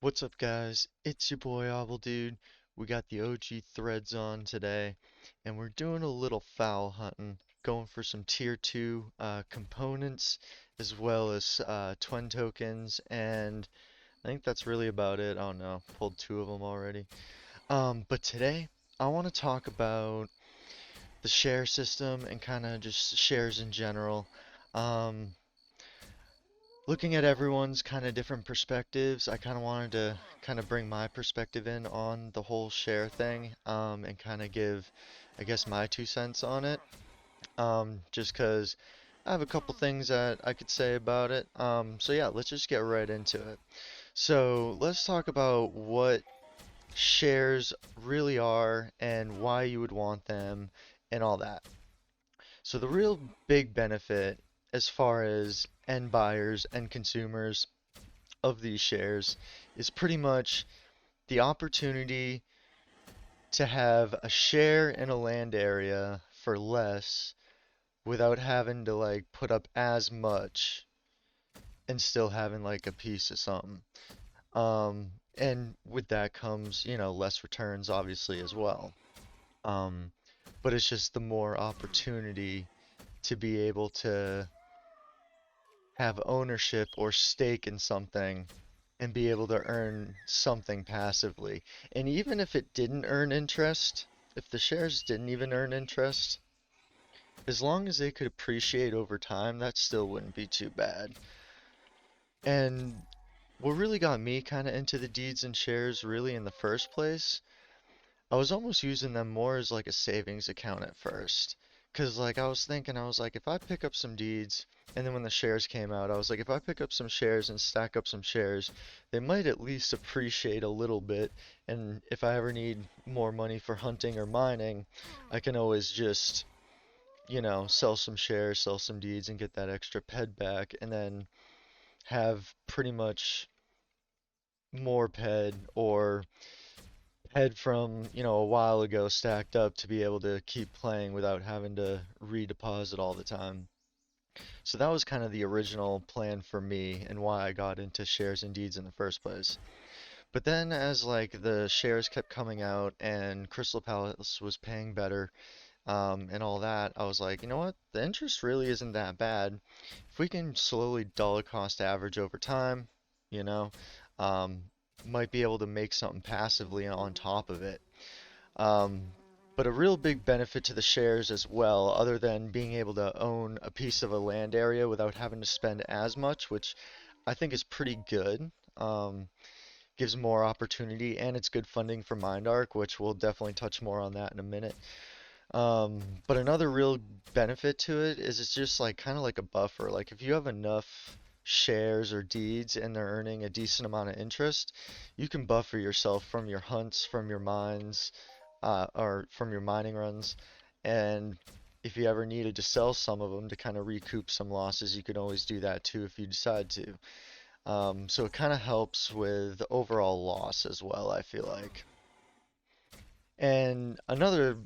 What's up, guys? It's your boy obbldude. We got the OG threads on today, and we're doing a little foul hunting, going for some tier 2 components, as well as twin tokens, and I think that's really about it. I don't know, pulled two of them already. But today, I want to talk about the share system and kind of just shares in general. Um, Looking at everyone's kind of different perspectives, I kind of wanted to kind of bring my perspective in on the whole share thing, and kind of give, I guess, my 2 cents on it. Just 'cause I have a couple things that I could say about it. So yeah, let's just get right into it. So let's talk about what shares really are and why you would want them and all that. So the real big benefit as far as end buyers and consumers of these shares is pretty much the opportunity to have a share in a land area for less without having to like put up as much and still having like a piece of something. And with that comes, less returns obviously as well. Um, but it's just the more opportunity to be able to have ownership or stake in something and be able to earn something passively. And even if it didn't earn interest, if the shares didn't even earn interest, as long as they could appreciate over time, that still wouldn't be too bad. And what really got me kind of into the deeds and shares really in the first place, I was almost using them more as like a savings account at first. Cause like I was thinking, I was like, if I pick up some deeds, and then when the shares came out, I was like, if I pick up some shares and stack up some shares, they might at least appreciate a little bit. And if I ever need more money for hunting or mining, I can always just, sell some shares, sell some deeds, and get that extra ped back, and then have pretty much more ped or had from, a while ago stacked up to be able to keep playing without having to redeposit all the time. So that was kind of the original plan for me and why I got into shares and deeds in the first place. But then as like the shares kept coming out and Crystal Palace was paying better, and all that, I was like, you know what? The interest really isn't that bad. If we can slowly dollar cost average over time, you know, um, might be able to make something passively on top of it. Um, but a real big benefit to the shares as well, other than being able to own a piece of a land area without having to spend as much, which I think is pretty good. Gives more opportunity and it's good funding for MindArc, which we'll definitely touch more on that in a minute. But another real benefit to it is it's just like kind of like a buffer. Like if you have enough shares or deeds and they're earning a decent amount of interest, you can buffer yourself from your hunts, from your mines, or from your mining runs. And if you ever needed to sell some of them to kind of recoup some losses, you can always do that too if you decide to. So it kind of helps with overall loss as well, I feel like. And another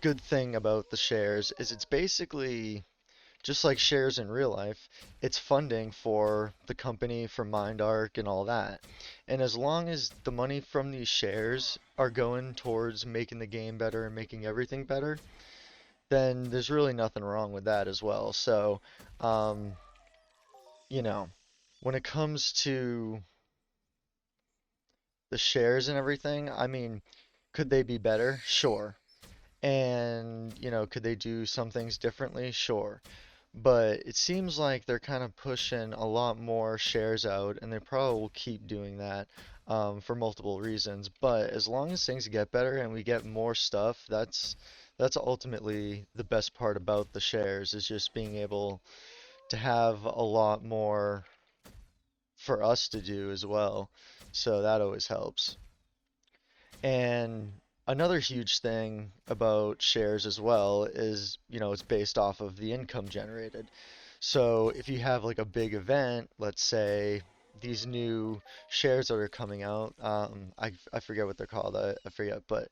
good thing about the shares is it's basically just like shares in real life, it's funding for the company, for MindArc and all that. And as long as the money from these shares are going towards making the game better and making everything better, then there's really nothing wrong with that as well. So, um, you know, when it comes to the shares and everything, I mean, could they be better? Sure. And, could they do some things differently? Sure. But it seems like they're kind of pushing a lot more shares out, and they probably will keep doing that for multiple reasons. But as long as things get better and we get more stuff, that's ultimately the best part about the shares is just being able to have a lot more for us to do as well. So that always helps. And another huge thing about shares as well is, it's based off of the income generated. So if you have like a big event, let's say these new shares that are coming out, I forget what they're called, I forget, but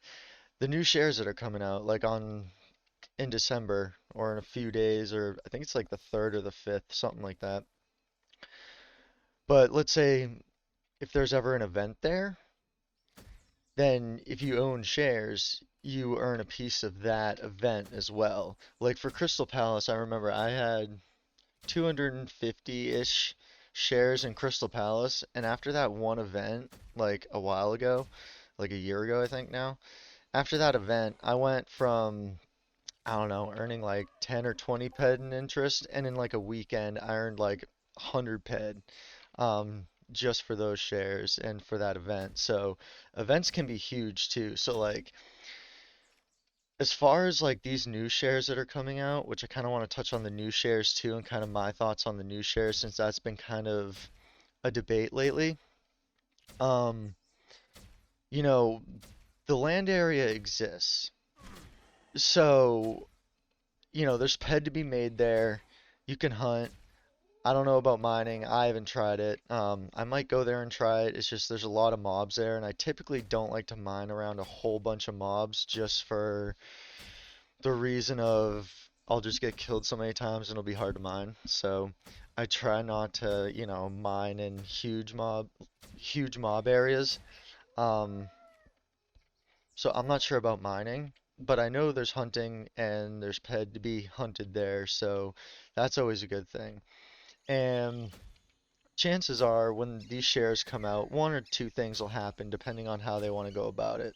the new shares that are coming out, like in December or in a few days, or I think it's like the 3rd or the 5th, something like that. But let's say if there's ever an event there, then if you own shares, you earn a piece of that event as well. Like for Crystal Palace, I remember I had 250-ish shares in Crystal Palace, and after that one event, like a while ago, like a year ago, I think now, after that event, I went from, I don't know, earning like 10 or 20 ped in interest, and in like a weekend, I earned like 100 ped, just for those shares and for that event. So events can be huge too. So like, as far as like these new shares that are coming out, which I kind of want to touch on the new shares too, and kind of my thoughts on the new shares since that's been kind of a debate lately. Um, you know, the land area exists. So, there's ped to be made there. You can hunt. I don't know about mining. I haven't tried it. I might go there and try it. It's just there's a lot of mobs there, and I typically don't like to mine around a whole bunch of mobs just for the reason of I'll just get killed so many times and it'll be hard to mine. So I try not to, mine in huge mob areas. Um, so I'm not sure about mining, but I know there's hunting and there's ped to be hunted there, so that's always a good thing. And chances are when these shares come out, one or two things will happen depending on how they want to go about it.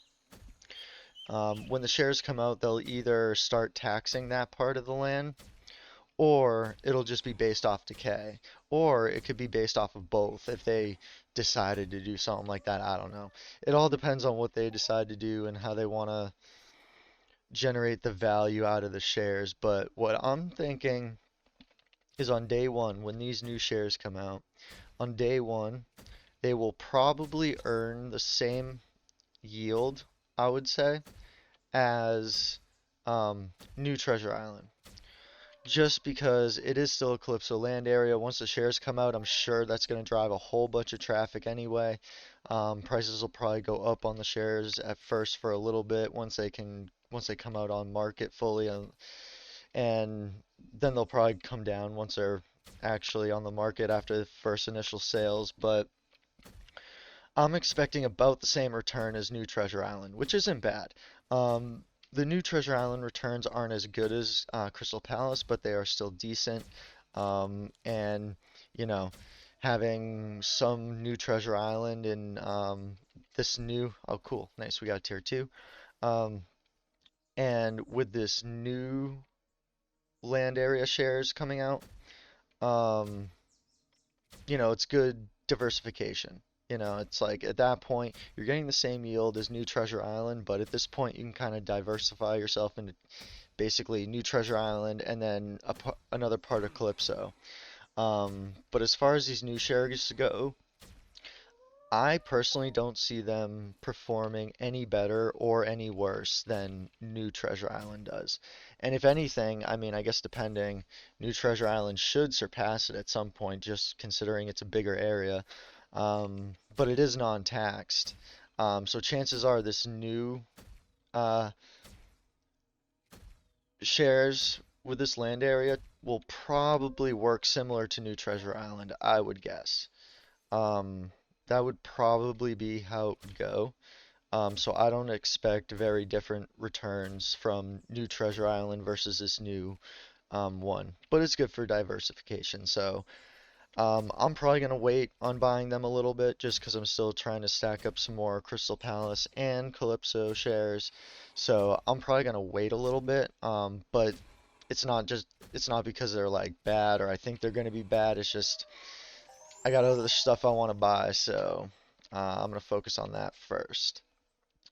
When the shares come out, they'll either start taxing that part of the land, or it'll just be based off decay, or it could be based off of both if they decided to do something like that. I don't know. It all depends on what they decide to do and how they want to generate the value out of the shares. But what I'm thinking is on day one, when these new shares come out, on day one, they will probably earn the same yield, I would say, as New Treasure Island. Just because it is still a Calypso land area. Once the shares come out, I'm sure that's going to drive a whole bunch of traffic anyway. Prices will probably go up on the shares at first for a little bit once they come out on market fully, and then they'll probably come down once they're actually on the market after the first initial sales. But I'm expecting about the same return as New Treasure Island, which isn't bad. The New Treasure Island returns aren't as good as Crystal Palace, but they are still decent. And, you know, having some New Treasure Island and this new, oh cool, nice, we got a tier 2. Um, and with this new land area shares coming out, um, it's good diversification. It's like at that point, you're getting the same yield as New Treasure Island, but at this point, you can kind of diversify yourself into basically New Treasure Island and then another part of Calypso. But as far as these new shares go, I personally don't see them performing any better or any worse than New Treasure Island does. And if anything, I mean, I guess depending, New Treasure Island should surpass it at some point, just considering it's a bigger area. But it is non-taxed. So chances are this new uh, shares with this land area will probably work similar to New Treasure Island, I would guess. Um, that would probably be how it would go. So I don't expect very different returns from New Treasure Island versus this new one. But it's good for diversification. So I'm probably going to wait on buying them a little bit just because I'm still trying to stack up some more Crystal Palace and Calypso shares. So I'm probably going to wait a little bit. But it's not because they're like bad or I think they're going to be bad. It's just I got other stuff I want to buy. So I'm going to focus on that first.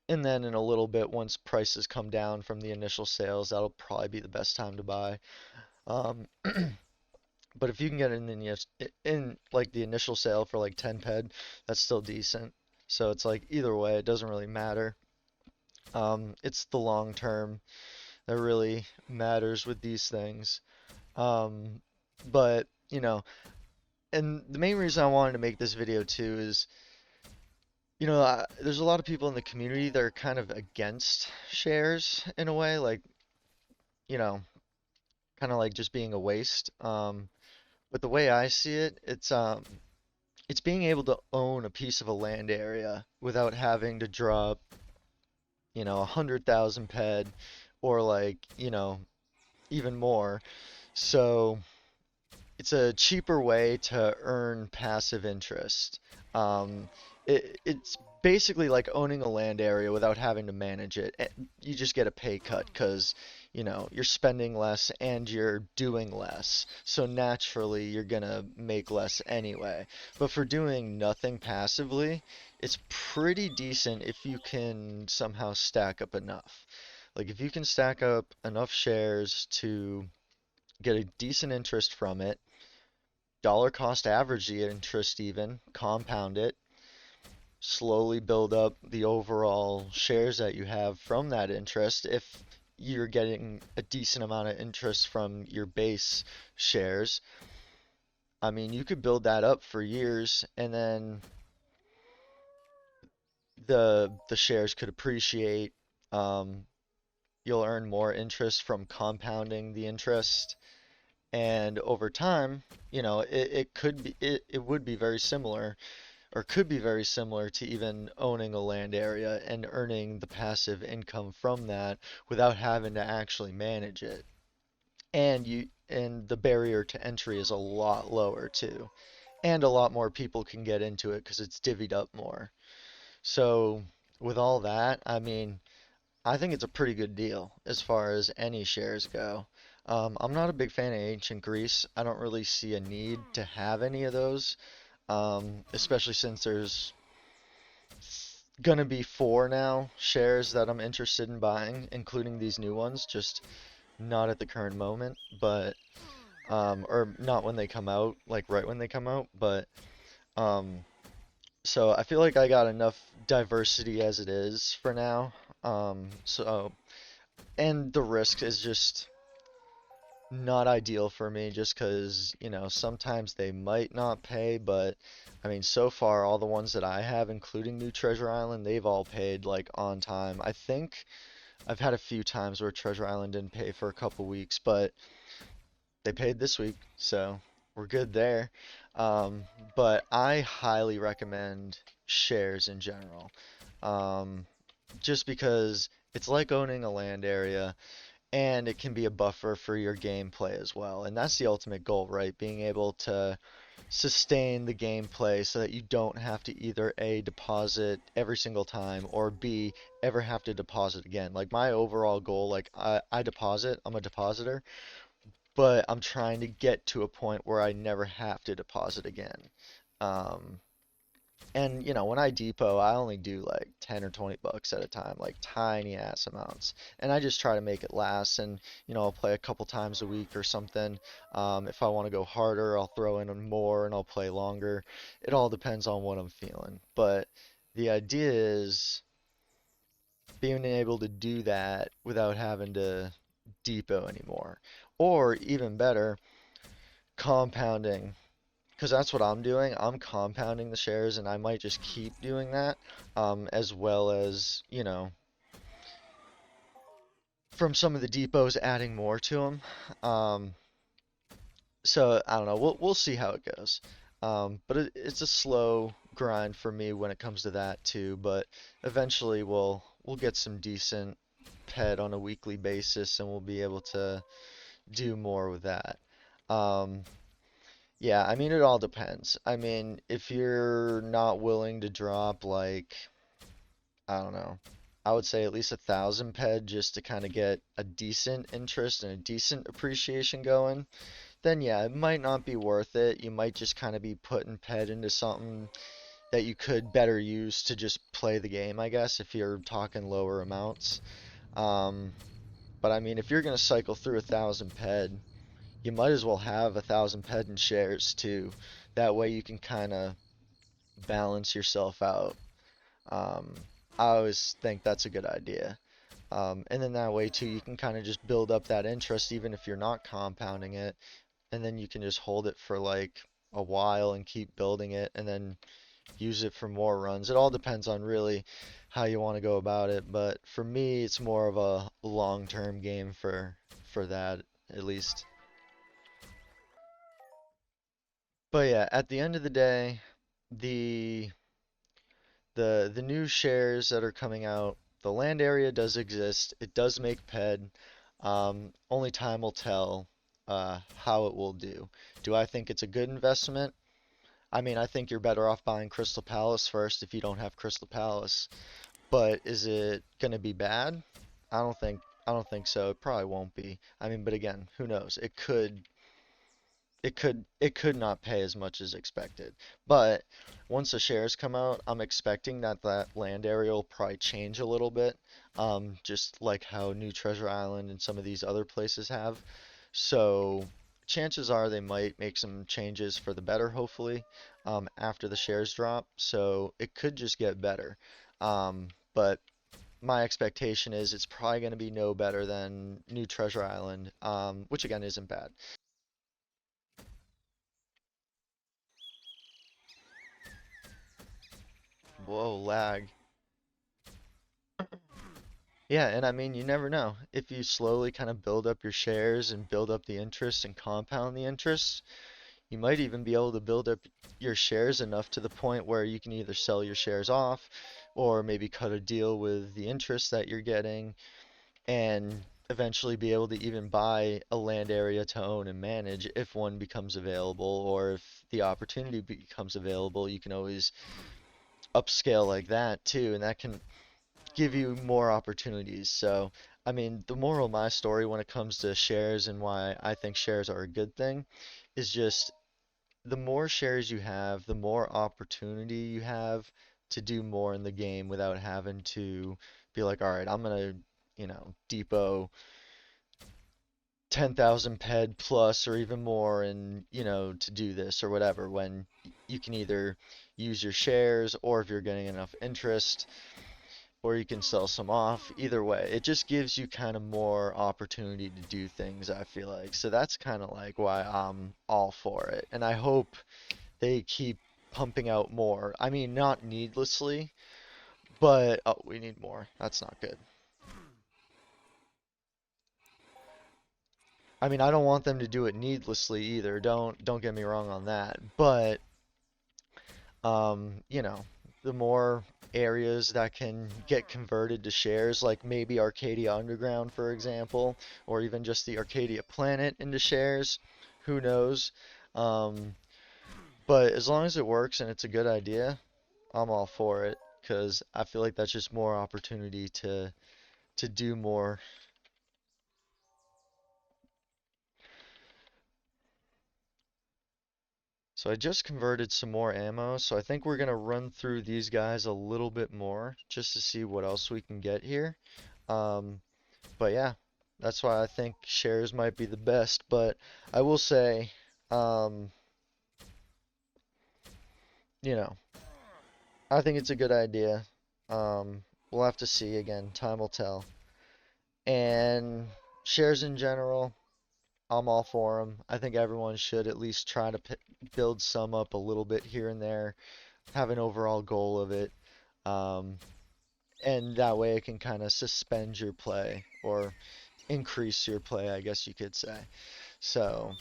And then in a little bit, once prices come down from the initial sales, that'll probably be the best time to buy. Um, but if you can get it in like the initial sale for like 10 ped, that's still decent. So it's like either way, it doesn't really matter. It's the long term that really matters with these things. Um, but and the main reason I wanted to make this video too is, there's a lot of people in the community that are kind of against shares in a way, like, you know, kind of like just being a waste. But the way I see it, it's it's being able to own a piece of a land area without having to drop, 100,000 ped or like, even more. So it's a cheaper way to earn passive interest. Um, it's basically like owning a land area without having to manage it. You just get a pay cut because, you're spending less and you're doing less. So naturally, you're gonna make less anyway. But for doing nothing passively, it's pretty decent if you can somehow stack up enough. Like if you can stack up enough shares to get a decent interest from it, dollar cost average the interest even, compound it, slowly build up the overall shares that you have from that interest. If you're getting a decent amount of interest from your base shares, I mean, you could build that up for years and then the shares could appreciate. Um, you'll earn more interest from compounding the interest. And over time, it would be very similar or could be very similar to even owning a land area and earning the passive income from that without having to actually manage it. And the barrier to entry is a lot lower too. And a lot more people can get into it because it's divvied up more. So with all that, I mean, I think it's a pretty good deal as far as any shares go. I'm not a big fan of ancient Greece. I don't really see a need to have any of those, especially since there's gonna be four now shares that I'm interested in buying, including these new ones, just not at the current moment, but or not when they come out, like right when they come out, but um, so I feel like I got enough diversity as it is for now. So and the risk is just not ideal for me just because, sometimes they might not pay, but I mean, so far, all the ones that I have, including New Treasure Island, they've all paid like on time. I think I've had a few times where Treasure Island didn't pay for a couple weeks, but they paid this week, so we're good there. Um, but I highly recommend shares in general, um, just because it's like owning a land area and it can be a buffer for your gameplay as well. And that's the ultimate goal, right? Being able to sustain the gameplay so that you don't have to either A, deposit every single time, or B, ever have to deposit again. Like my overall goal, like I deposit, I'm a depositor, but I'm trying to get to a point where I never have to deposit again. Um, and when I depot, I only do like 10 or 20 bucks at a time, like tiny ass amounts. And I just try to make it last and I'll play a couple times a week or something. If I want to go harder, I'll throw in more and I'll play longer. It all depends on what I'm feeling. But the idea is being able to do that without having to depot anymore. Or even better, compounding because that's what I'm doing. I'm compounding the shares, and I might just keep doing that, as well as, from some of the depots adding more to them. Um, so I don't know. We'll see how it goes. But it's a slow grind for me when it comes to that too. But eventually we'll get some decent pet on a weekly basis, and we'll be able to do more with that. Um, Yeah, I mean, it all depends. I mean, if you're not willing to drop like, I don't know, I would say at least 1,000 ped just to kind of get a decent interest and a decent appreciation going, then yeah, it might not be worth it. You might just kind of be putting ped into something that you could better use to just play the game, I guess, if you're talking lower amounts. Um, but I mean, if you're gonna cycle through 1,000 ped, you might as well have 1,000 ped in shares too. That way you can kind of balance yourself out. Um, I always think that's a good idea. And then that way too, you can kind of just build up that interest even if you're not compounding it, and then you can just hold it for like a while and keep building it, and then use it for more runs. It all depends on really how you want to go about it, but for me, it's more of a long-term game for that at least. But yeah, at the end of the day, the the new shares that are coming out, the land area does exist. It does make PED. Only time will tell how it will do. Do I think it's a good investment? I mean, I think you're better off buying Crystal Palace first if you don't have Crystal Palace. But is it gonna be bad? I don't think I don't think so. It probably won't be. I mean, but again, who knows? It could not pay as much as expected. But once the shares come out, I'm expecting that that land area will probably change a little bit, just like how New Treasure Island and some of these other places have. So chances are they might make some changes for the better, hopefully, after the shares drop. So it could just get better. But my expectation is it's probably going to be no better than New Treasure Island, which again isn't bad. Whoa, lag. Yeah, and I mean, you never know. If you slowly kind of build up your shares and build up the interest and compound the interest, you might even be able to build up your shares enough to the point where you can either sell your shares off or maybe cut a deal with the interest that you're getting and eventually be able to even buy a land area to own and manage if one becomes available or if the opportunity becomes available. You can always upscale like that too, and that can give you more opportunities. So, I mean, the moral of my story when it comes to shares and why I think shares are a good thing is just the more shares you have, the more opportunity you have to do more in the game without having to be like, all right, I'm gonna, depot 10,000 ped plus or even more and, to do this or whatever when you can either use your shares or if you're getting enough interest or you can sell some off. Either way, it just gives you kind of more opportunity to do things, I feel like. So that's kind of like why I'm all for it. And I hope they keep pumping out more. I mean, not needlessly, but oh, we need more. That's not good. I mean, I don't want them to do it needlessly either. Don't get me wrong on that. But you know, the more areas that can get converted to shares, like maybe Arcadia Underground, for example, or even just the Arcadia Planet into shares, who knows? Um, but as long as it works and it's a good idea, I'm all for it because I feel like that's just more opportunity to do more. So I just converted some more ammo, so I think we're gonna run through these guys a little bit more just to see what else we can get here. Um, But yeah, that's why I think shares might be the best. But I will say, um, you know, I think it's a good idea. We'll have to see again. Time will tell. And shares in general, I'm all for them. I think everyone should at least try to build some up a little bit here and there, have an overall goal of it. Um, and that way it can kind of suspend your play or increase your play, I guess you could say. So,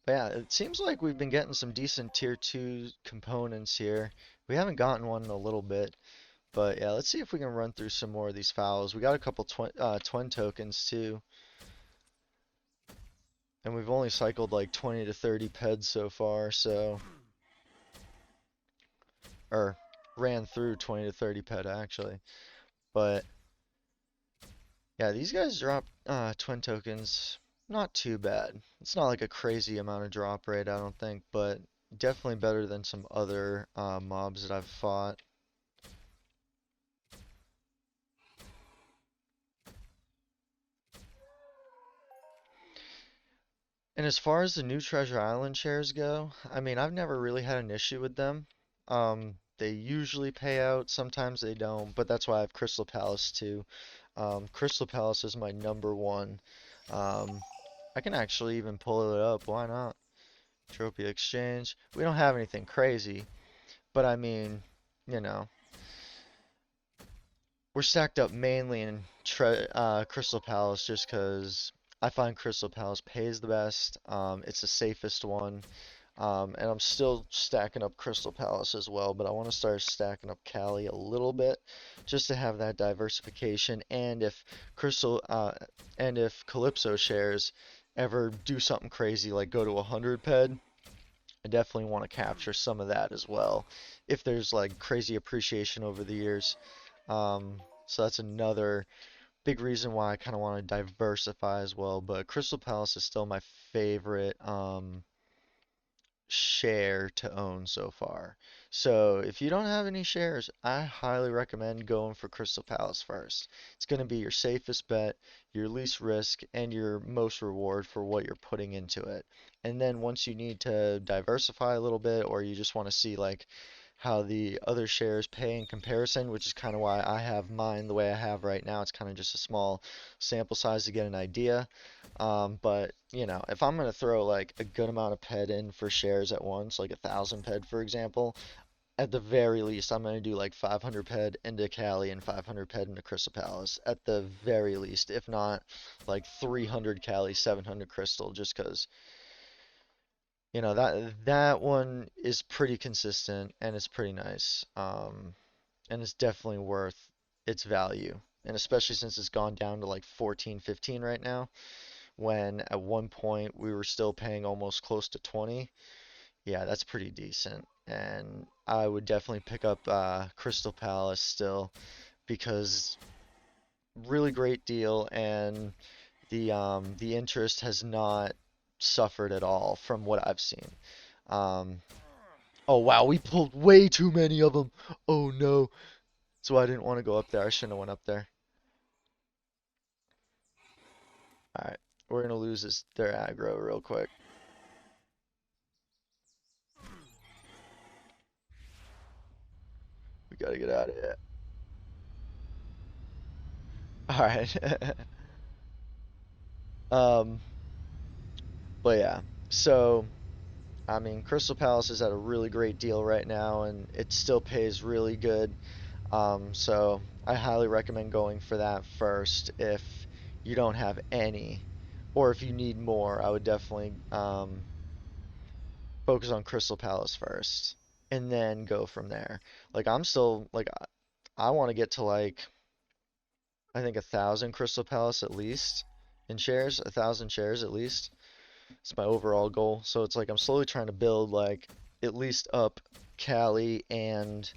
but yeah, it seems like we've been getting some decent tier 2 components here. We haven't gotten one in a little bit, but yeah, let's see if we can run through some more of these fouls. We got a couple twin tokens too, and we've only cycled like 20 to 30 peds so far, so, or ran through 20 to 30 ped actually. But yeah, these guys drop twin tokens not too bad. It's not like a crazy amount of drop rate, I don't think, but definitely better than some other mobs that I've fought. And as far as the new Treasure Island shares go, I mean, I've never really had an issue with them. They usually pay out, sometimes they don't, but that's why I have Crystal Palace too. Crystal Palace is my number one. Um, I can actually even pull it up, why not? Entropia Exchange. We don't have anything crazy, but I mean, you know, we're stacked up mainly in Crystal Palace just because I find Crystal Palace pays the best. It's the safest one. And I'm still stacking up Crystal Palace as well, but I want to start stacking up Cali a little bit just to have that diversification. Crystal, uh, and if Calypso shares ever do something crazy like go to 100 ped, I definitely want to capture some of that as well. If there's like crazy appreciation over the years. So that's another big reason why I kind of want to diversify as well. But Crystal Palace is still my favorite share to own so far. So if you don't have any shares, I highly recommend going for Crystal Palace first. It's going to be your safest bet, your least risk, and your most reward for what you're putting into it. And then once you need to diversify a little bit, or you just want to see like how the other shares pay in comparison, which is kind of why I have mine the way I have right now. It's kind of just a small sample size to get an idea. But you know, if I'm gonna throw like a good amount of ped in for shares at once, like 1,000 ped for example, at the very least I'm gonna do like 500 ped into Cali and 500 ped into Crystal Palace at the very least, if not like 300 Cali, 700 Crystal, just 'cause you know that one is pretty consistent and it's pretty nice. And it's definitely worth its value. And especially since it's gone down to like 14, 15 right now, when at one point we were still paying almost close to 20. Yeah, that's pretty decent. And I would definitely pick up Crystal Palace still because really great deal, and the interest has not suffered at all from what I've seen. Um, oh wow, we pulled way too many of them. Oh no. So I didn't want to go up there. I shouldn't have went up there. All right, we're gonna lose their aggro real quick. We gotta get out of here. All right. Um, but yeah. So, I mean, Crystal Palace is at a really great deal right now, and it still pays really good. So I highly recommend going for that first if you don't have any, or if you need more. I would definitely focus on Crystal Palace first, and then go from there. Like I'm still like I want to get to like I think 1,000 Crystal Palace at least in shares, 1,000 shares at least. It's my overall goal. So it's like I'm slowly trying to build like at least up Cali and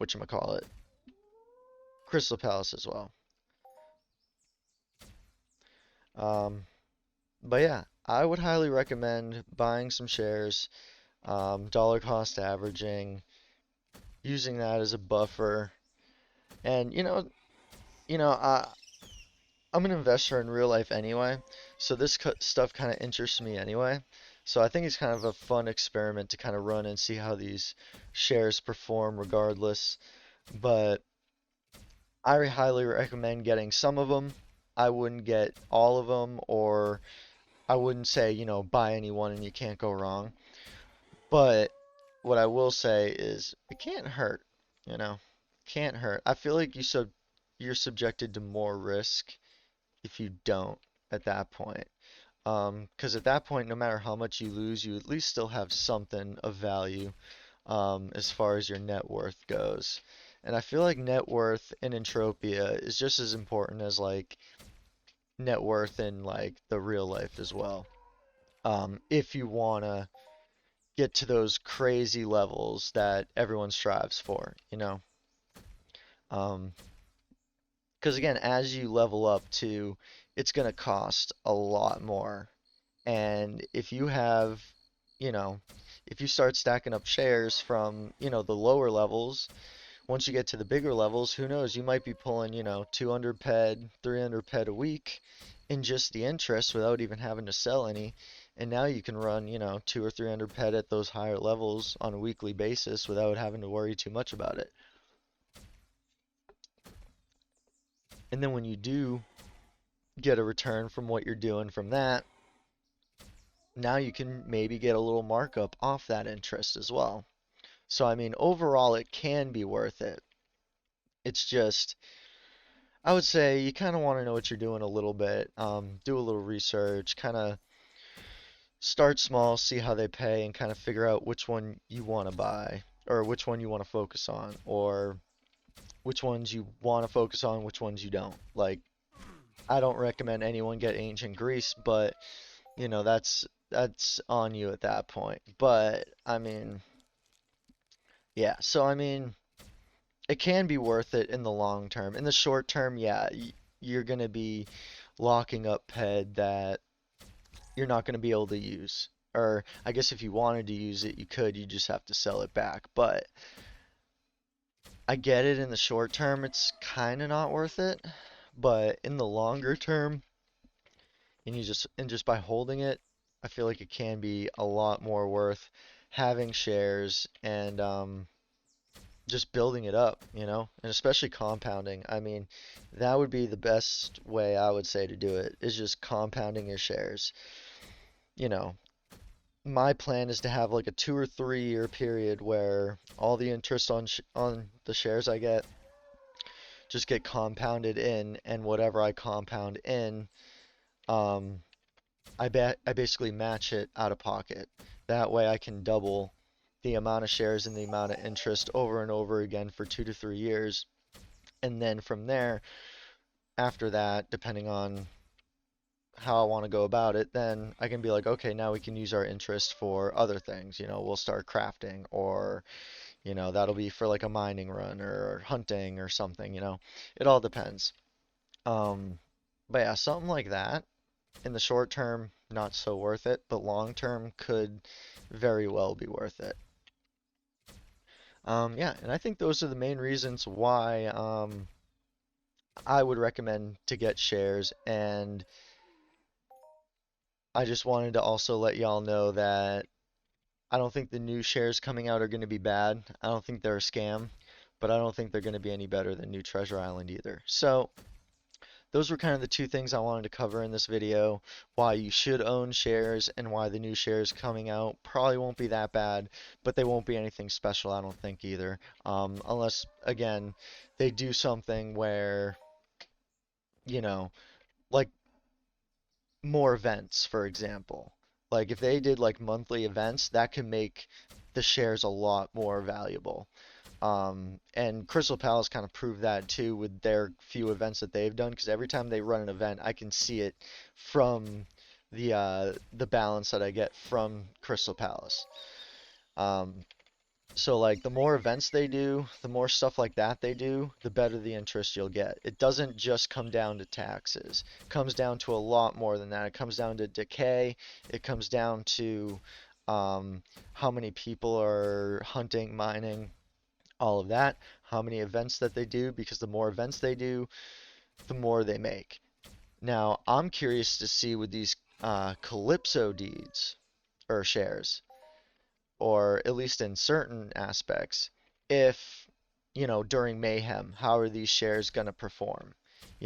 whatchamacallit, Crystal Palace as well. Um, but yeah, I would highly recommend buying some shares, dollar cost averaging, using that as a buffer. And I'm an investor in real life anyway, so this stuff kind of interests me anyway. So I think it's kind of a fun experiment to kind of run and see how these shares perform regardless. But I highly recommend getting some of them. I wouldn't get all of them, or I wouldn't say, buy any one and you can't go wrong. But what I will say is it can't hurt, you know. Can't hurt. I feel like you're subjected to more risk if you don't at that point. 'Cause at that point, no matter how much you lose, you at least still have something of value, as far as your net worth goes. And I feel like net worth in Entropia is just as important as like net worth in like the real life as well. If you wanna get to those crazy levels that everyone strives for, you know? Um, because again, as you level up too, it's gonna cost a lot more. And if you have, you know, if you start stacking up shares from, the lower levels, once you get to the bigger levels, who knows, you might be pulling, 200 ped, 300 ped a week in just the interest without even having to sell any. And now you can run, 2 or 300 ped at those higher levels on a weekly basis without having to worry too much about it. And then when you do get a return from what you're doing from that, now you can maybe get a little markup off that interest as well. So, I mean, overall, it can be worth it. It's just, I would say you kind of want to know what you're doing a little bit, do a little research, kind of start small, see how they pay, and kind of figure out which one you want to buy, or which one you want to focus on, or which ones you want to focus on, which ones you don't. Like, I don't recommend anyone get ancient Greece, but that's on you at that point. But I mean, yeah. So I mean, it can be worth it in the long term. In the short term, yeah, you're gonna be locking up ped that you're not gonna be able to use. Or I guess if you wanted to use it, you could. You just have to sell it back. But I get it in the short term, it's kind of not worth it. But in the longer term, and just by holding it, I feel like it can be a lot more worth having shares and just building it up, and especially compounding. I mean, that would be the best way I would say to do it is just compounding your shares. You know, my plan is to have like a 2 or 3 year period where all the interest on the shares I get just get compounded in, and whatever I compound in, um, I basically match it out of pocket. That way I can double the amount of shares and the amount of interest over and over again for 2 to 3 years. And then from there, after that, depending on how I want to go about it, then I can be like, okay, now we can use our interest for other things. We'll start crafting, or, that'll be for like a mining run or hunting or something. It all depends. Um, but yeah, something like that in the short term, not so worth it, but long term could very well be worth it. Yeah, and I think those are the main reasons why I would recommend to get shares. And I just wanted to also let y'all know that I don't think the new shares coming out are going to be bad. I don't think they're a scam, but I don't think they're going to be any better than New Treasure Island either. So those were kind of the two things I wanted to cover in this video. Why you should own shares and why the new shares coming out probably won't be that bad, but they won't be anything special, I don't think either. Unless, again, they do something where, you know, like more events, for example. Like if they did like monthly events, that can make the shares a lot more valuable. And Crystal Palace kind of proved that too with their few events that they've done, because every time they run an event, I can see it from the balance that I get from Crystal Palace. Um, so like the more events they do, the more stuff like that they do, the better the interest you'll get. It doesn't just come down to taxes. It comes down to a lot more than that. It comes down to decay. It comes down to um, how many people are hunting, mining, all of that, how many events that they do, because the more events they do, the more they make. Now, I'm curious to see with these Calypso deeds or shares, or at least in certain aspects, if, during Mayhem, how are these shares going to perform?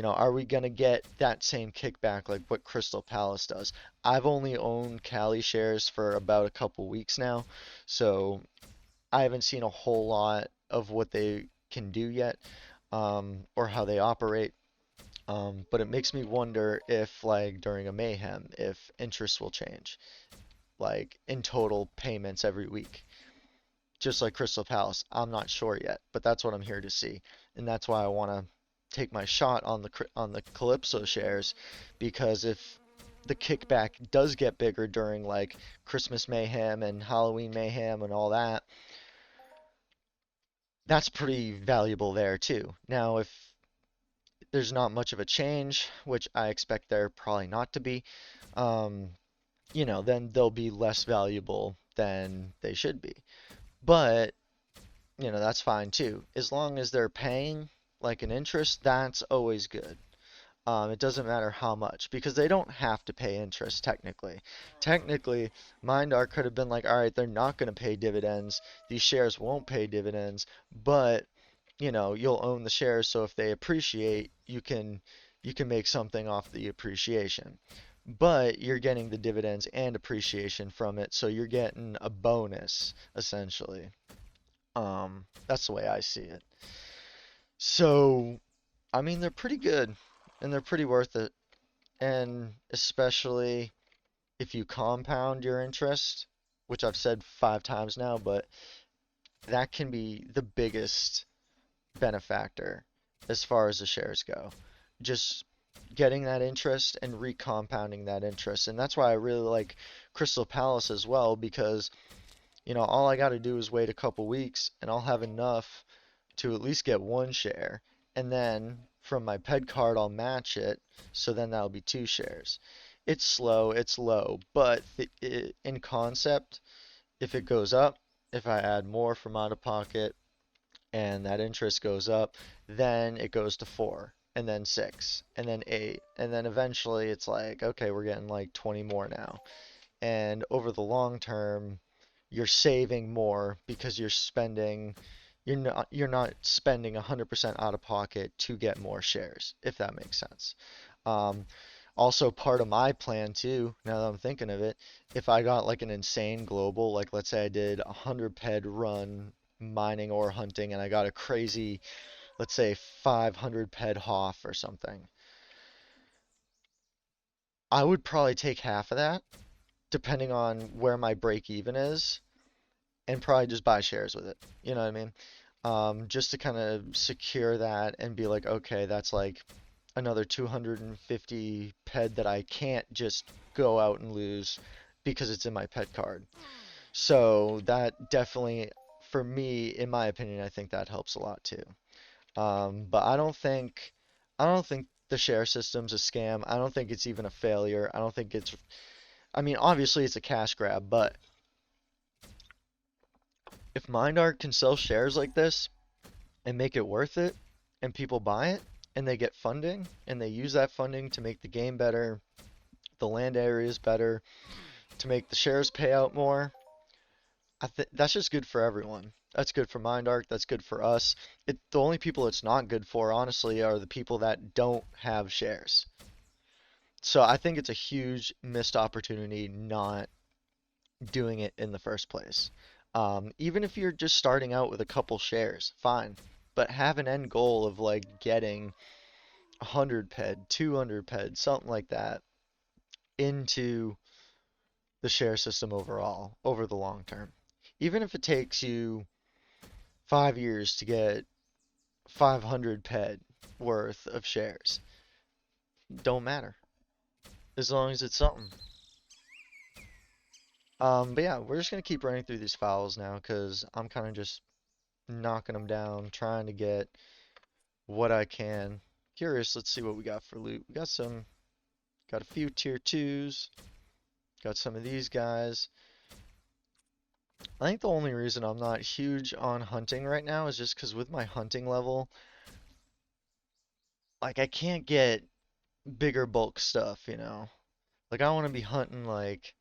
Are we going to get that same kickback like what Crystal Palace does? I've only owned Cali shares for about a couple weeks now, so I haven't seen a whole lot of what they can do yet, or how they operate. But it makes me wonder if, like, during a mayhem, if interest will change, like in total payments every week, just like Crystal Palace. I'm not sure yet, but that's what I'm here to see, and that's why I want to take my shot on the Calypso shares, because if the kickback does get bigger during like Christmas mayhem and Halloween mayhem and all that, that's pretty valuable there too. Now, if there's not much of a change, which I expect there probably not to be, um, then they'll be less valuable than they should be. But, that's fine too. As long as they're paying like an interest, that's always good. It doesn't matter how much, because they don't have to pay interest technically. Technically, Mindar could have been like, all right, they're not going to pay dividends. These shares won't pay dividends, but you'll own the shares, so if they appreciate, you can make something off the appreciation. But you're getting the dividends and appreciation from it, so you're getting a bonus essentially. That's the way I see it. So, I mean, they're pretty good and they're pretty worth it. And especially, if you compound your interest, which I've said 5 times now, but that can be the biggest benefactor as far as the shares go. Just getting that interest and recompounding that interest. And that's why I really like Crystal Palace as well, because all I got to do is wait a couple weeks and I'll have enough to at least get one share. And then from my ped card, I'll match it. So then that'll be 2 shares. It's slow, it's low, but in concept, if it goes up, if I add more from out of pocket and that interest goes up, then it goes to 4, and then 6, and then 8, and then eventually it's like, okay, we're getting like 20 more now. And over the long term, you're saving more because you're not spending 100% out of pocket to get more shares, if that makes sense. Um, Also part of my plan too, now that I'm thinking of it, if I got like an insane global, like let's say I did a 100 ped run mining or hunting and I got a crazy, let's say 500 ped HOF or something, I would probably take half of that, depending on where my break even is, and probably just buy shares with it. You know what I mean? Just to kind of secure that and be like, okay, that's like another 250 ped that I can't just go out and lose because it's in my ped card. So that definitely, for me, in my opinion, I think that helps a lot too. But I don't think the share system's a scam. I don't think it's even a failure. I mean, obviously it's a cash grab, but if MindArt can sell shares like this and make it worth it, and people buy it, and they get funding, and they use that funding to make the game better, the land areas better, to make the shares pay out more, that's just good for everyone. That's good for MindArt. That's good for us. The only people it's not good for, honestly, are the people that don't have shares. So I think it's a huge missed opportunity not doing it in the first place. Even if you're just starting out with a couple shares, fine. But have an end goal of like getting 100 ped, 200 ped, something like that into the share system overall over the long term. Even if it takes you 5 years to get 500 ped worth of shares, don't matter as long as it's something. But yeah, we're just gonna keep running through these files now because I'm kind of just knocking them down, trying to get what I can. Curious, let's see what we got for loot. Got a few tier 2s, got some of these guys. I think the only reason I'm not huge on hunting right now is just because with my hunting level, like I can't get bigger bulk stuff. Like I want to be hunting like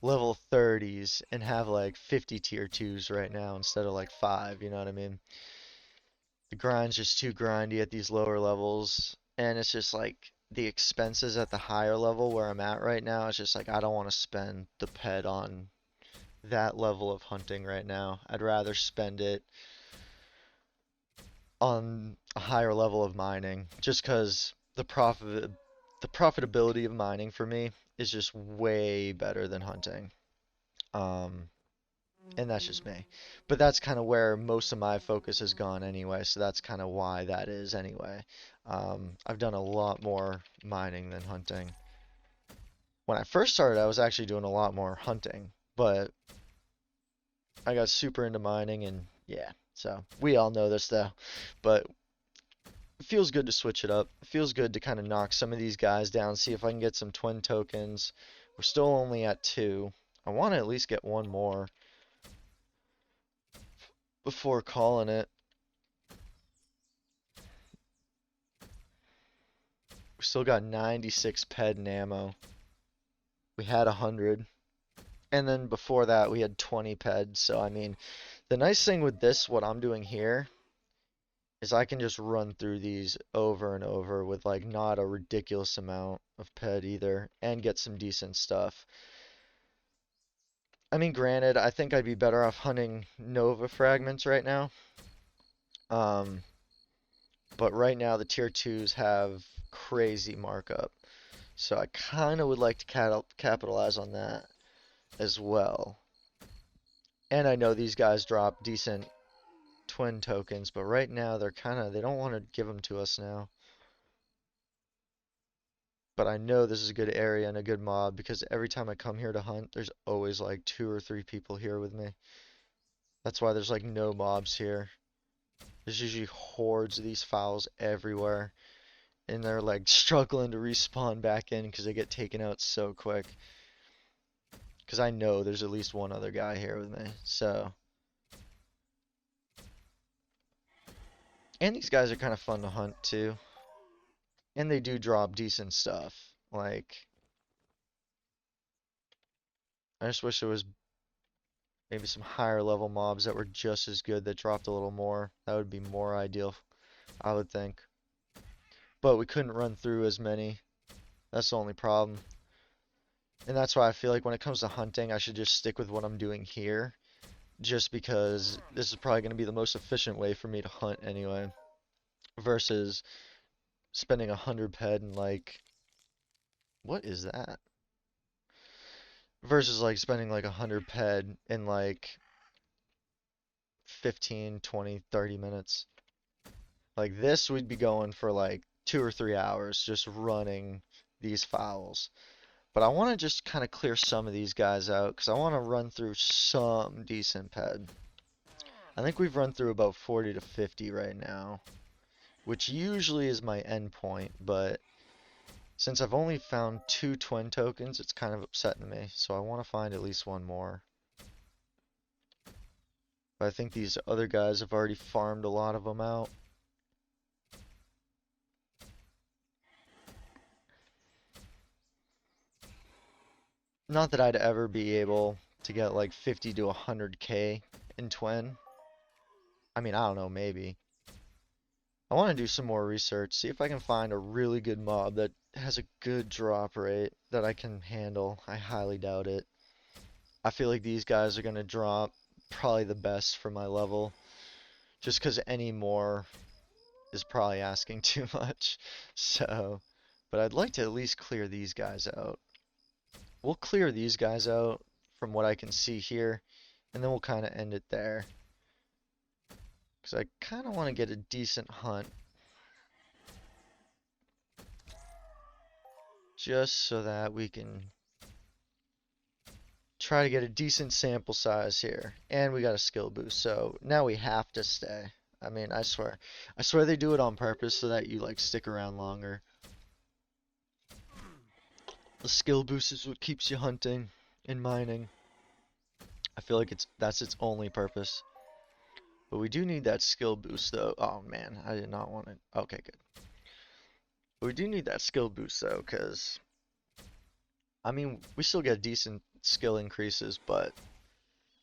level 30s and have like 50 tier 2s right now instead of like 5, you know what I mean? The grind's just too grindy at these lower levels, and it's just like the expenses at the higher level where I'm at right now, it's just like I don't want to spend the ped on that level of hunting right now. I'd rather spend it on a higher level of mining just because the profitability of mining for me is just way better than hunting. Um, and that's just me. But that's kind of where most of my focus has gone anyway, so that's kind of why that is anyway. I've done a lot more mining than hunting. When I first started, I was actually doing a lot more hunting, but I got super into mining and yeah, so we all know this though. But it feels good to switch it up. It feels good to kind of knock some of these guys down, see if I can get some twin tokens. We're still only at 2. I want to at least get one more before calling it. We still got 96 ped in ammo. We had 100. And then before that, we had 20 ped. So, I mean, the nice thing with this, what I'm doing here, is I can just run through these over and over with like not a ridiculous amount of ped either and get some decent stuff. I mean, granted, I think I'd be better off hunting Nova fragments right now. But right now the tier 2s have crazy markup. So I kind of would like to capitalize on that as well. And I know these guys drop decent twin tokens, but right now they don't want to give them to us now. But I know this is a good area and a good mob because every time I come here to hunt, there's always like 2 or 3 people here with me. That's why there's like no mobs here. There's usually hordes of these fowls everywhere, and they're like struggling to respawn back in because they get taken out so quick. Because I know there's at least one other guy here with me, so. And these guys are kind of fun to hunt too. And they do drop decent stuff. Like, I just wish there was maybe some higher level mobs that were just as good that dropped a little more. That would be more ideal, I would think. But we couldn't run through as many. That's the only problem. And that's why I feel like when it comes to hunting, I should just stick with what I'm doing here. Just because this is probably going to be the most efficient way for me to hunt anyway. Versus spending 100 ped and like, what is that? Versus like spending like 100 ped in like 15, 20, 30 minutes. Like this, we'd be going for like 2 or 3 hours just running these fowls. But I want to just kind of clear some of these guys out because I want to run through some decent ped. I think we've run through about 40 to 50 right now, which usually is my end point, but since I've only found 2 twin tokens, it's kind of upsetting me, so I want to find at least one more. But I think these other guys have already farmed a lot of them out. Not that I'd ever be able to get like 50 to 100k in twin. I mean, I don't know, maybe. I want to do some more research, see if I can find a really good mob that has a good drop rate that I can handle. I highly doubt it. I feel like these guys are going to drop probably the best for my level, just because any more is probably asking too much. So, but I'd like to at least clear these guys out. We'll clear these guys out from what I can see here, and then we'll kind of end it there. Because I kind of want to get a decent hunt. Just so that we can try to get a decent sample size here. And we got a skill boost, so now we have to stay. I mean, I swear. I swear they do it on purpose so that you like stick around longer. The skill boost is what keeps you hunting and mining. I feel like that's its only purpose. But we do need that skill boost though. Oh man, I did not want it. Okay, good. But we do need that skill boost though, because I mean, we still get decent skill increases, but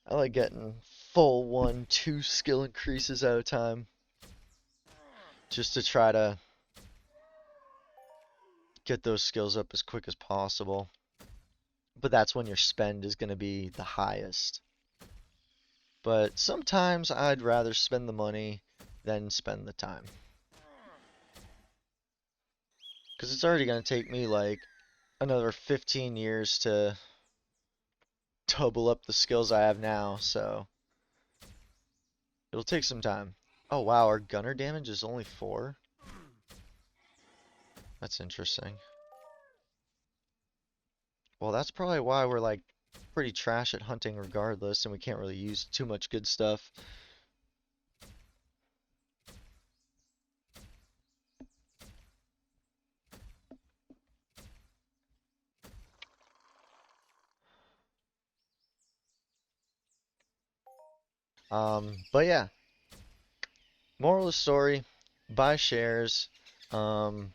I like getting full 1, 2 skill increases at a time. Just to try to get those skills up as quick as possible. But that's when your spend is going to be the highest. But sometimes I'd rather spend the money than spend the time. Because it's already going to take me like another 15 years to double up the skills I have now, so it'll take some time. Oh wow, our gunner damage is only 4? That's interesting. Well, that's probably why we're like pretty trash at hunting regardless, and we can't really use too much good stuff. But yeah, moral of the story, buy shares. Um,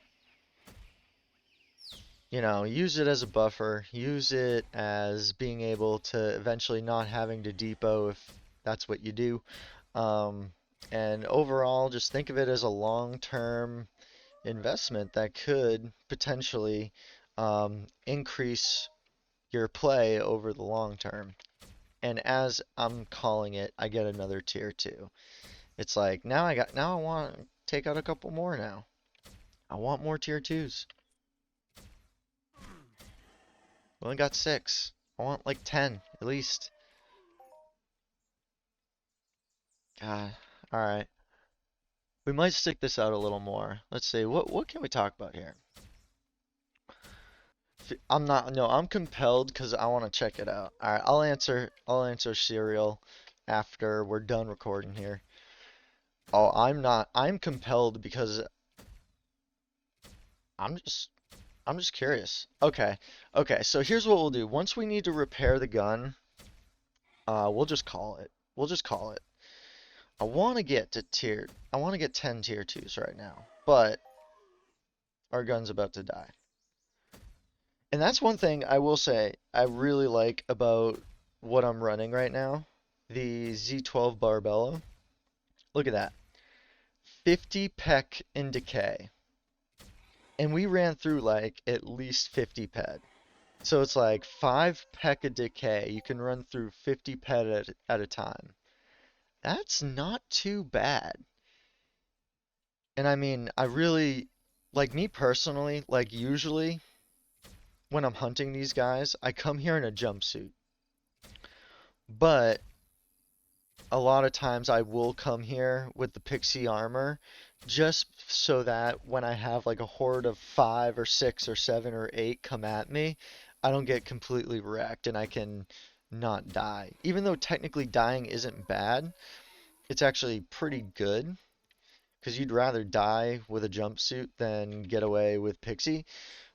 use it as a buffer. Use it as being able to eventually not having to depot if that's what you do. Um, and overall, just think of it as a long-term investment that could potentially increase your play over the long term. And as I'm calling it, I get another tier 2. It's like now I want to take out a couple more now. I want more tier 2s. We only got 6. I want like 10 at least. God. Alright. We might stick this out a little more. Let's see. What can we talk about here? I'm not, no, I'm compelled because I want to check it out. Alright, I'll answer serial after we're done recording here. Oh, I'm not. I'm compelled because I'm just I'm just curious. Okay. Okay, so here's what we'll do. Once we need to repair the gun, we'll just call it. We'll just call it. I want to get 10 tier 2s right now, but our gun's about to die. And that's one thing I will say I really like about what I'm running right now. The Z12 Barbello. Look at that. 50 pec in decay. And we ran through like at least 50 ped. So it's like 5 pec a decay. You can run through 50 ped at a time. That's not too bad. And I mean, I really, like me personally, like usually when I'm hunting these guys, I come here in a jumpsuit. But a lot of times I will come here with the pixie armor just so that when I have like a horde of 5 or 6 or 7 or 8 come at me, I don't get completely wrecked and I can not die. Even though technically dying isn't bad, it's actually pretty good because you'd rather die with a jumpsuit than get away with pixie,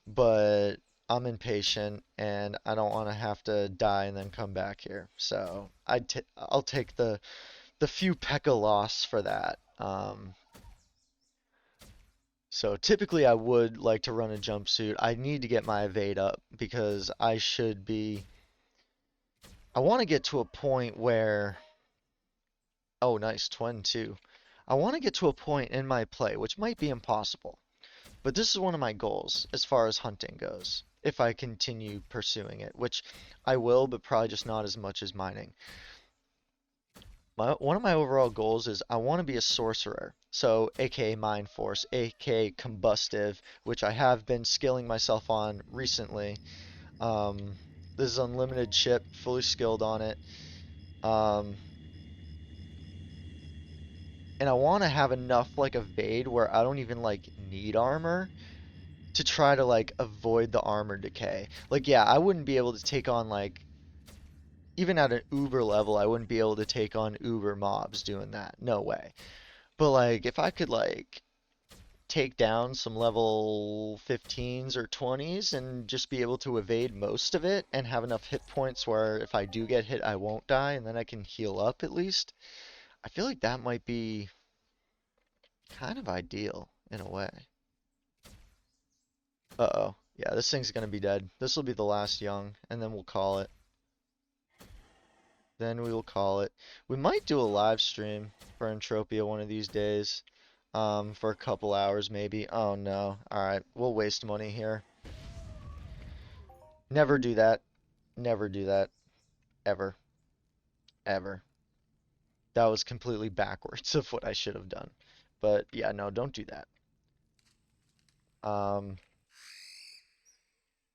but I'm impatient and I don't want to have to die and then come back here. So I'll take the few P.E.K.K.A loss for that. So typically I would like to run a jumpsuit. I need to get my evade up because I should be. I want to get to a point where. Oh, nice, twin too. I want to get to a point in my play, which might be impossible, but this is one of my goals as far as hunting goes. If I continue pursuing it, which I will, but probably just not as much as mining. One of my overall goals is I want to be a sorcerer, so aka Mind Force, aka Combustive, which I have been skilling myself on recently. Um, this is unlimited chip, fully skilled on it. Um, and I want to have enough like evade where I don't even like need armor to try to like avoid the armor decay. Like yeah, I wouldn't be able to take on like even at an uber level, I wouldn't be able to take on uber mobs doing that. No way. But like if I could like take down some level 15s or 20s and just be able to evade most of it and have enough hit points where if I do get hit I won't die and then I can heal up at least. I feel like that might be kind of ideal in a way. Uh-oh. Yeah, this thing's gonna be dead. This will be the last young and then we'll call it. Then we will call it. We might do a live stream for Entropia one of these days. For a couple hours maybe. Oh no. Alright, we'll waste money here. Never do that. Never do that. Ever. Ever. That was completely backwards of what I should have done. But yeah, no, don't do that. Um,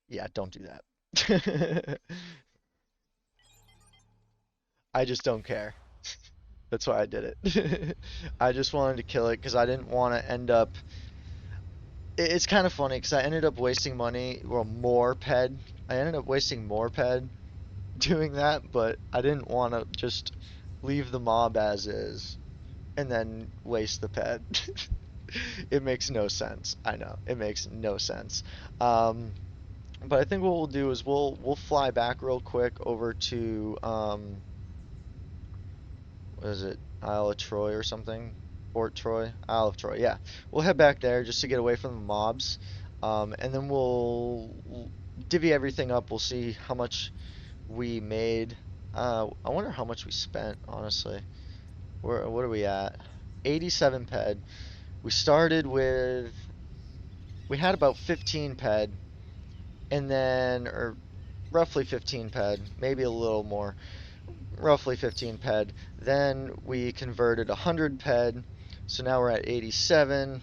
yeah, don't do that. I just don't care. That's why I did it. I just wanted to kill it because I didn't want to end up. It's kind of funny because I ended up wasting money, or more ped. I ended up wasting more ped doing that, but I didn't want to just leave the mob as is and then waste the ped. It makes no sense. I know it makes no sense. Um, but I think what we'll do is we'll fly back real quick over to what is it? Isle of Troy or something? Fort Troy? Isle of Troy. Yeah, we'll head back there just to get away from the mobs, and then we'll divvy everything up. We'll see how much we made. I wonder how much we spent, honestly. What are we at? 87 ped. We started with we had about 15 ped, and then or roughly 15 ped, maybe a little more, roughly 15 ped. Then we converted 100 ped, so now we're at 87.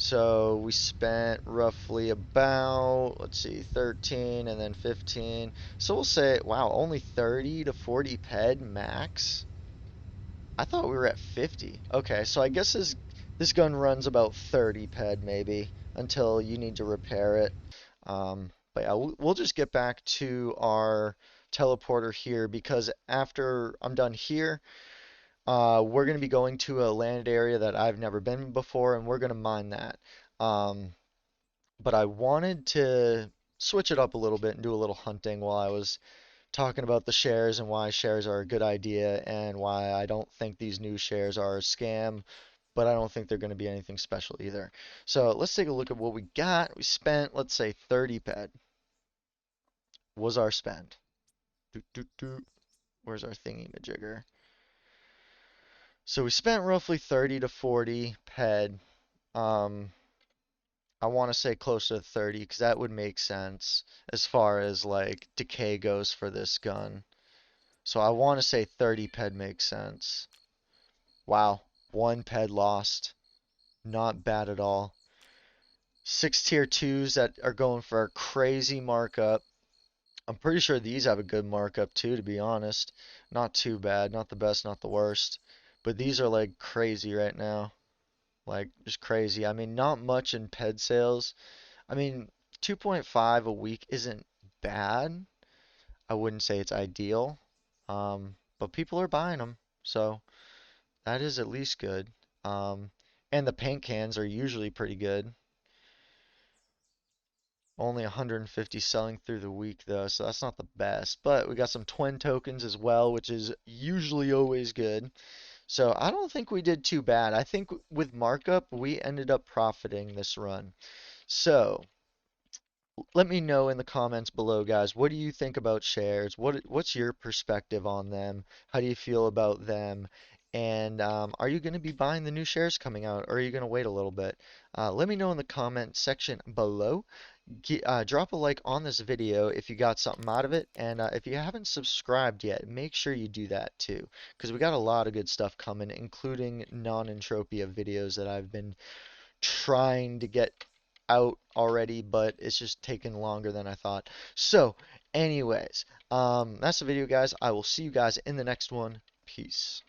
So we spent roughly about, let's see, 13 and then 15. So we'll say, wow, only 30 to 40 ped max. I thought we were at 50. Okay, so I guess this gun runs about 30 ped maybe until you need to repair it. But yeah, we'll just get back to our teleporter here because after I'm done here, we're going to be going to a landed area that I've never been before, and we're going to mine that. Um, but I wanted to switch it up a little bit and do a little hunting while I was talking about the shares and why shares are a good idea and why I don't think these new shares are a scam, but I don't think they're going to be anything special either. So let's take a look at what we got. We spent, let's say, 30 ped was our spend. Doot, doot, doot. Where's our thingy majigger? So we spent roughly 30 to 40 ped. Um, I want to say close to 30 because that would make sense as far as like decay goes for this gun. So I want to say 30 ped makes sense. Wow, one ped lost. Not bad at all. Six tier twos that are going for a crazy markup. I'm pretty sure these have a good markup too, to be honest. Not too bad, not the best, not the worst. But these are like crazy right now. Like just crazy. I mean, not much in ped sales. I mean, 2.5 a week isn't bad. I wouldn't say it's ideal. But people are buying them, so that is at least good. Um, and the paint cans are usually pretty good. Only 150 selling through the week though, so that's not the best. But we got some twin tokens as well, which is usually always good. So I don't think we did too bad. I think with markup, we ended up profiting this run. So let me know in the comments below, guys. What do you think about shares? What's your perspective on them? How do you feel about them? And are you going to be buying the new shares coming out, or are you going to wait a little bit? Let me know in the comment section below. Drop a like on this video if you got something out of it, and if you haven't subscribed yet, make sure you do that too, because we got a lot of good stuff coming, including non-entropia videos that I've been trying to get out already, but it's just taken longer than I thought. So, anyways, that's the video, guys. I will see you guys in the next one. Peace.